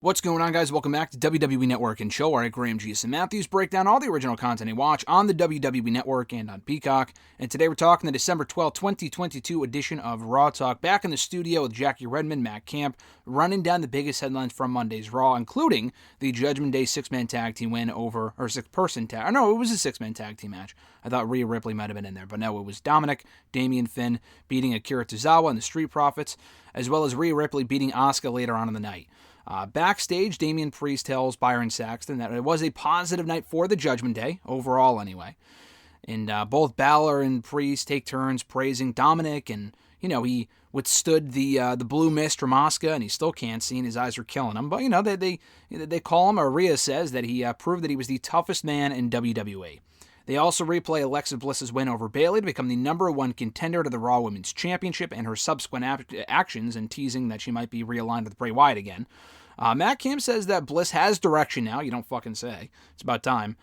What's going on, guys? Welcome back to WWE Network and Show. All right, Graham G. and Matthews break down all the original content you watch on the WWE Network and on Peacock. And today we're talking the December 12th, 2022 edition of Raw Talk. Back in the studio with Jackie Redmond, Matt Camp, running down the biggest headlines from Monday's Raw, including the Judgment Day six-man tag team win over, or six-person tag, no, it was a six-man tag team match. I thought Rhea Ripley might have been in there, but no, it was Dominic, Damian Finn beating Akira Tozawa and the Street Profits, as well as Rhea Ripley beating Asuka later on in the night. Backstage, Damian Priest tells Byron Saxton that it was a positive night for the Judgment Day, overall anyway. And both Balor and Priest take turns praising Dominic, and, you know, he withstood the blue mist from Asuka, and he still can't see, and his eyes are killing him. But, you know, they call him, or Rhea says, that he proved that he was the toughest man in WWE. They also replay Alexa Bliss's win over Bayley to become the #1 contender to the Raw Women's Championship and her subsequent actions, and teasing that she might be realigned with Bray Wyatt again. Matt Camp says that Bliss has direction now. You don't fucking say. It's about time.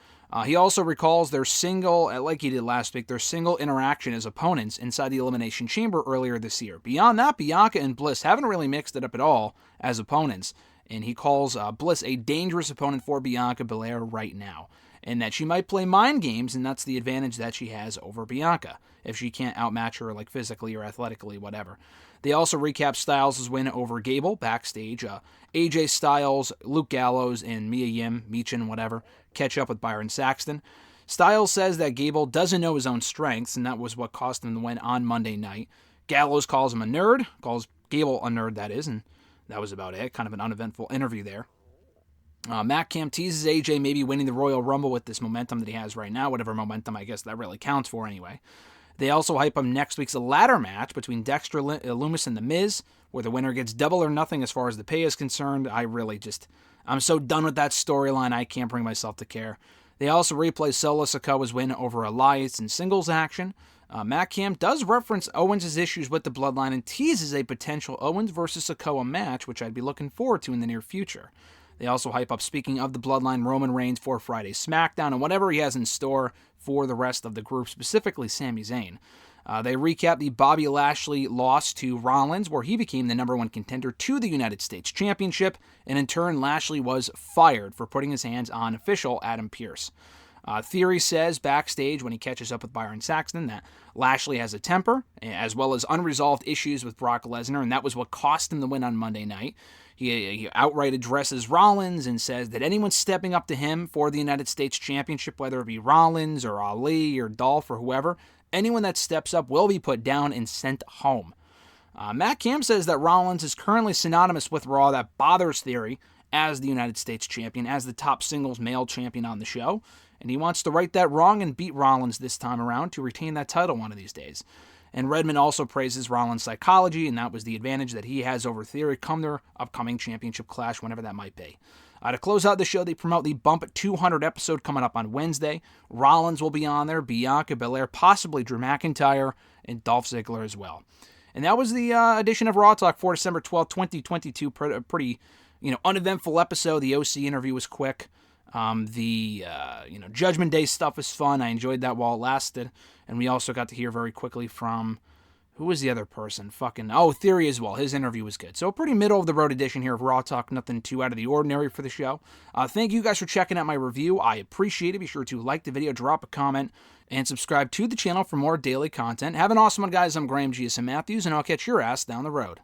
He also recalls their single, like he did last week, their single interaction as opponents inside the Elimination Chamber earlier this year. Beyond that, Bianca and Bliss haven't really mixed it up at all as opponents, and he calls Bliss a dangerous opponent for Bianca Belair right now, and that she might play mind games, and that's the advantage that she has over Bianca, if she can't outmatch her like physically or athletically, whatever. They also recap Styles' win over Gable backstage. AJ Styles, Luke Gallows, and Mia Yim, Michin, whatever, catch up with Byron Saxton. Styles says that Gable doesn't know his own strengths, and that was what cost him the win on Monday night. Gallows calls him a nerd, calls Gable a nerd, that is, and that was about it. Kind of an uneventful interview there. Matt Camp teases AJ maybe winning the Royal Rumble with this momentum that he has right now, whatever momentum I guess that really counts for anyway. They also hype up next week's ladder match between Dexter Lumis and The Miz, where the winner gets double or nothing as far as the pay is concerned. I'm so done with that storyline, I can't bring myself to care. They also replay Solo Sikoa's win over Elias in singles action. Matt Camp does reference Owens' issues with the Bloodline and teases a potential Owens versus Sikoa match, which I'd be looking forward to in the near future. They also hype up, speaking of the Bloodline, Roman Reigns for Friday's SmackDown and whatever he has in store for the rest of the group, specifically Sami Zayn. They recap the Bobby Lashley loss to Rollins, where he became the #1 contender to the United States Championship, and in turn, Lashley was fired for putting his hands on official Adam Pearce. Theory says backstage when he catches up with Byron Saxton that Lashley has a temper, as well as unresolved issues with Brock Lesnar, and that was what cost him the win on Monday night. He outright addresses Rollins and says that anyone stepping up to him for the United States Championship, whether it be Rollins or Ali or Dolph or whoever, anyone that steps up will be put down and sent home. Matt Camp says that Rollins is currently synonymous with Raw. That bothers Theory as the United States Champion, as the top singles male champion on the show, and he wants to right that wrong and beat Rollins this time around to retain that title one of these days. And Redmond also praises Rollins' psychology, and that was the advantage that he has over Theory come their upcoming championship clash, whenever that might be. To close out the show, they promote the Bump 200 episode coming up on Wednesday. Rollins will be on there, Bianca Belair, possibly Drew McIntyre, and Dolph Ziggler as well. And that was the edition of Raw Talk for December 12th, 2022. Pretty, uneventful episode. The OC interview was quick. Judgment Day stuff was fun. I enjoyed that while it lasted. And we also got to hear very quickly from, who was the other person? Theory as well. His interview was good. So a pretty middle-of-the-road edition here of Raw Talk. Nothing too out of the ordinary for the show. Thank you guys for checking out my review. I appreciate it. Be sure to like the video, drop a comment, and subscribe to the channel for more daily content. Have an awesome one, guys. I'm Graham G. and Matthews, and I'll catch your ass down the road.